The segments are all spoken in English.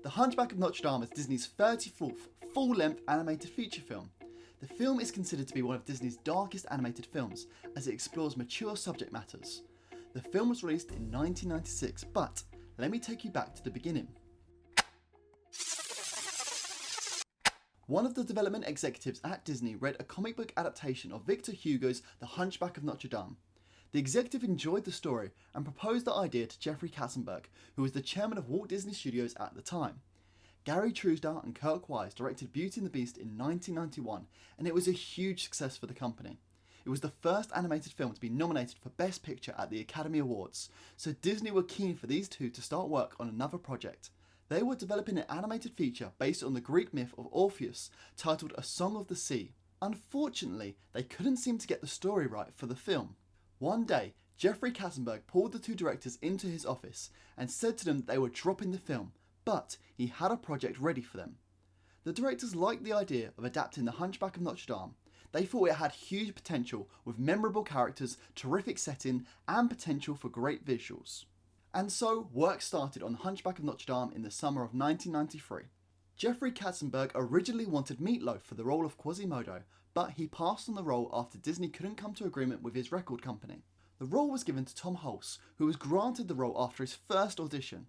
The Hunchback of Notre Dame is Disney's 34th full-length animated feature film. The film is considered to be one of Disney's darkest animated films, as it explores mature subject matters. The film was released in 1996, but let me take you back to the beginning. One of the development executives at Disney read a comic book adaptation of Victor Hugo's The Hunchback of Notre Dame. The executive enjoyed the story and proposed the idea to Jeffrey Katzenberg, who was the chairman of Walt Disney Studios at the time. Gary Truesdale and Kirk Wise directed Beauty and the Beast in 1991, and it was a huge success for the company. It was the first animated film to be nominated for Best Picture at the Academy Awards, so Disney were keen for these two to start work on another project. They were developing an animated feature based on the Greek myth of Orpheus, titled A Song of the Sea. Unfortunately, they couldn't seem to get the story right for the film. One day, Jeffrey Katzenberg pulled the two directors into his office and said to them that they were dropping the film, but he had a project ready for them. The directors liked the idea of adapting The Hunchback of Notre Dame. They thought it had huge potential with memorable characters, terrific setting, and potential for great visuals. And so, work started on The Hunchback of Notre Dame in the summer of 1993. Jeffrey Katzenberg originally wanted Meatloaf for the role of Quasimodo, but he passed on the role after Disney couldn't come to agreement with his record company. The role was given to Tom Hulce, who was granted the role after his first audition.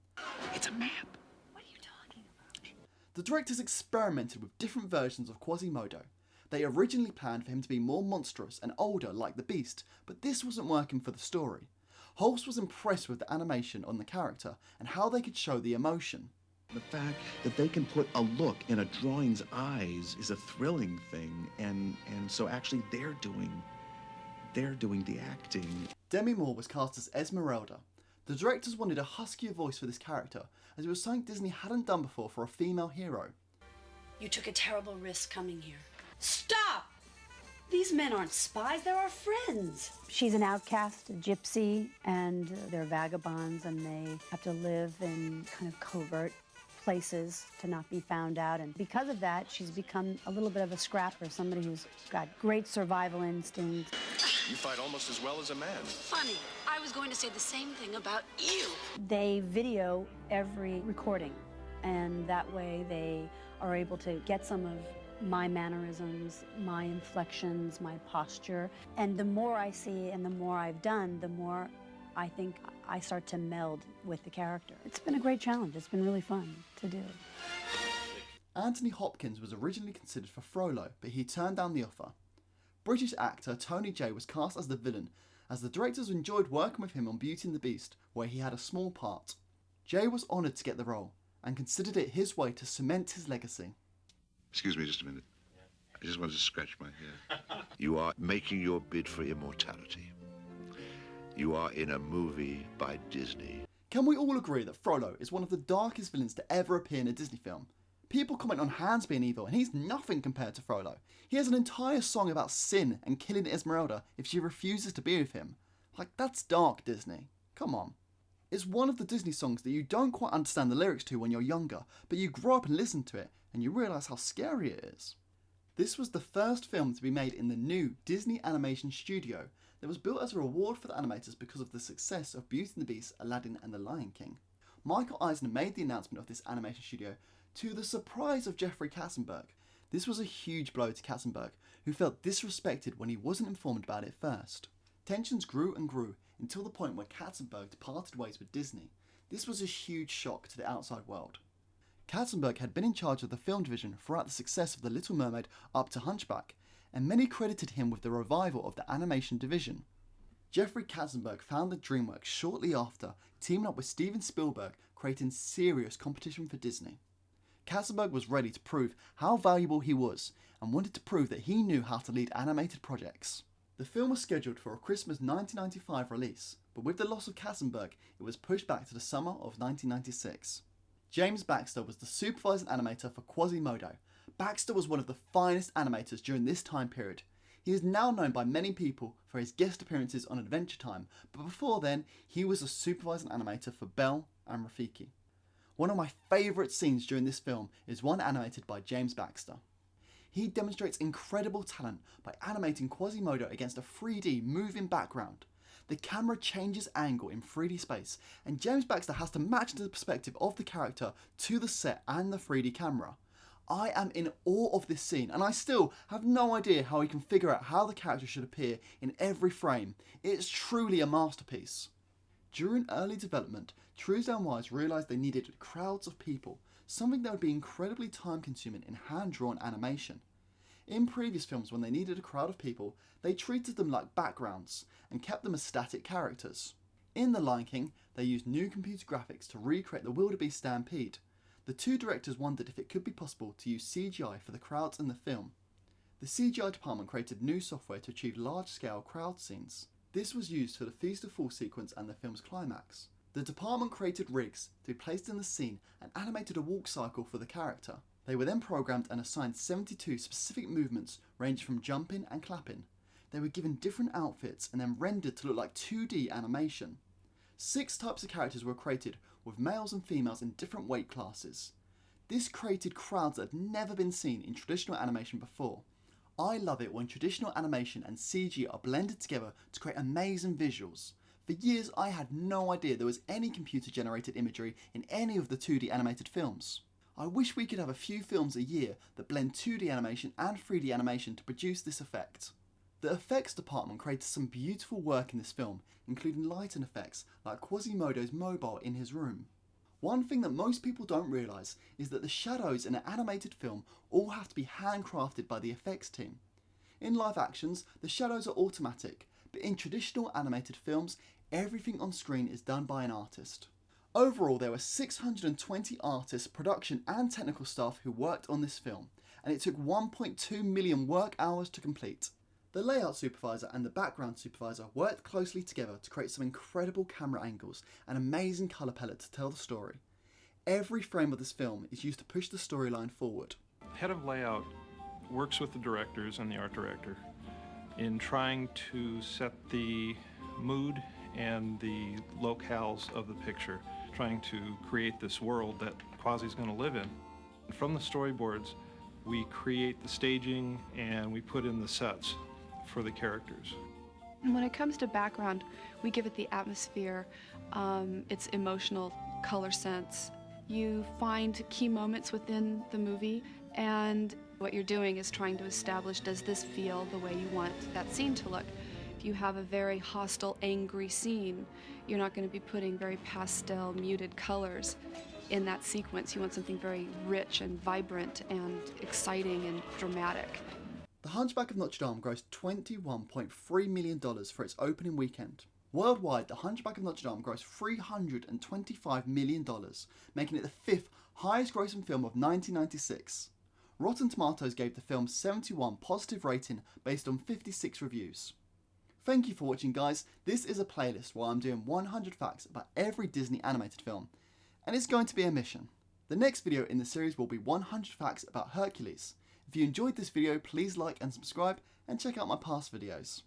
It's a map. What are you talking about? The directors experimented with different versions of Quasimodo. They originally planned for him to be more monstrous and older like the Beast, but this wasn't working for the story. Hulce was impressed with the animation on the character and how they could show the emotion. The fact that they can put a look in a drawing's eyes is a thrilling thing, and so actually they're doing the acting. Demi Moore was cast as Esmeralda. The directors wanted a huskier voice for this character, as it was something Disney hadn't done before for a female hero. You took a terrible risk coming here. Stop! These men aren't spies, they're our friends. She's an outcast, a gypsy, and they're vagabonds, and they have to live in kind of covert places to not be found out. And because of that, she's become a little bit of a scrapper, somebody who's got great survival instincts. You fight almost as well as a man. Funny, I was going to say the same thing about you. They video every recording, and that way they are able to get some of my mannerisms, my inflections, my posture. And the more I see and the more I've done, the more I think I start to meld with the character. It's been a great challenge. It's been really fun to do. Anthony Hopkins was originally considered for Frollo, but he turned down the offer. British actor Tony Jay was cast as the villain, as the directors enjoyed working with him on Beauty and the Beast, where he had a small part. Jay was honoured to get the role, and considered it his way to cement his legacy. Excuse me just a minute. I just wanted to scratch my hair. You are making your bid for immortality. You are in a movie by Disney. Can we all agree that Frollo is one of the darkest villains to ever appear in a Disney film? People comment on Hans being evil, and he's nothing compared to Frollo. He has an entire song about sin and killing Esmeralda if she refuses to be with him. Like, that's dark, Disney. Come on. It's one of the Disney songs that you don't quite understand the lyrics to when you're younger, but you grow up and listen to it, and you realise how scary it is. This was the first film to be made in the new Disney Animation Studio that was built as a reward for the animators because of the success of Beauty and the Beast, Aladdin and The Lion King. Michael Eisner made the announcement of this animation studio to the surprise of Jeffrey Katzenberg. This was a huge blow to Katzenberg, who felt disrespected when he wasn't informed about it first. Tensions grew and grew until the point where Katzenberg parted ways with Disney. This was a huge shock to the outside world. Katzenberg had been in charge of the film division throughout the success of The Little Mermaid up to Hunchback, and many credited him with the revival of the animation division. Jeffrey Katzenberg founded Dreamworks shortly after, teaming up with Steven Spielberg, creating serious competition for Disney. Katzenberg was ready to prove how valuable he was, and wanted to prove that he knew how to lead animated projects. The film was scheduled for a Christmas 1995 release, but with the loss of Katzenberg, it was pushed back to the summer of 1996. James Baxter was the supervising animator for Quasimodo. Baxter was one of the finest animators during this time period. He is now known by many people for his guest appearances on Adventure Time, but before then, he was a supervising animator for Belle and Rafiki. One of my favourite scenes during this film is one animated by James Baxter. He demonstrates incredible talent by animating Quasimodo against a 3D moving background. The camera changes angle in 3D space, and James Baxter has to match the perspective of the character to the set and the 3D camera. I am in awe of this scene, and I still have no idea how he can figure out how the character should appear in every frame. It's truly a masterpiece. During early development, Truesdale and Wise realised they needed crowds of people, something that would be incredibly time consuming in hand-drawn animation. In previous films, when they needed a crowd of people, they treated them like backgrounds and kept them as static characters. In The Lion King, they used new computer graphics to recreate the wildebeest stampede. The two directors wondered if it could be possible to use CGI for the crowds in the film. The CGI department created new software to achieve large-scale crowd scenes. This was used for the Feast of Fools sequence and the film's climax. The department created rigs to be placed in the scene and animated a walk cycle for the character. They were then programmed and assigned 72 specific movements ranging from jumping and clapping. They were given different outfits and then rendered to look like 2D animation. 6 types of characters were created, with males and females in different weight classes. This created crowds that had never been seen in traditional animation before. I love it when traditional animation and CG are blended together to create amazing visuals. For years I had no idea there was any computer generated imagery in any of the 2D animated films. I wish we could have a few films a year that blend 2D animation and 3D animation to produce this effect. The effects department created some beautiful work in this film, including lighting effects like Quasimodo's mobile in his room. One thing that most people don't realise is that the shadows in an animated film all have to be handcrafted by the effects team. In live actions, the shadows are automatic, but in traditional animated films, everything on screen is done by an artist. Overall, there were 620 artists, production and technical staff who worked on this film, and it took 1.2 million work hours to complete. The layout supervisor and the background supervisor worked closely together to create some incredible camera angles and amazing colour palette to tell the story. Every frame of this film is used to push the storyline forward. Head of layout works with the directors and the art director in trying to set the mood and the locales of the picture, trying to create this world that Quasi's going to live in. From the storyboards, we create the staging and we put in the sets for the characters. And when it comes to background, we give it the atmosphere, its emotional color sense. You find key moments within the movie, and what you're doing is trying to establish, does this feel the way you want that scene to look? If you have a very hostile, angry scene, you're not going to be putting very pastel, muted colors in that sequence. You want something very rich and vibrant and exciting and dramatic. The Hunchback of Notre Dame grossed $21.3 million for its opening weekend. Worldwide, The Hunchback of Notre Dame grossed $325 million, making it the 5th highest grossing film of 1996. Rotten Tomatoes gave the film 71 positive rating based on 56 reviews. Thank you for watching, guys. This is a playlist where I'm doing 100 facts about every Disney animated film, and it's going to be a mission. The next video in the series will be 100 facts about Hercules. If you enjoyed this video, please like and subscribe, and check out my past videos.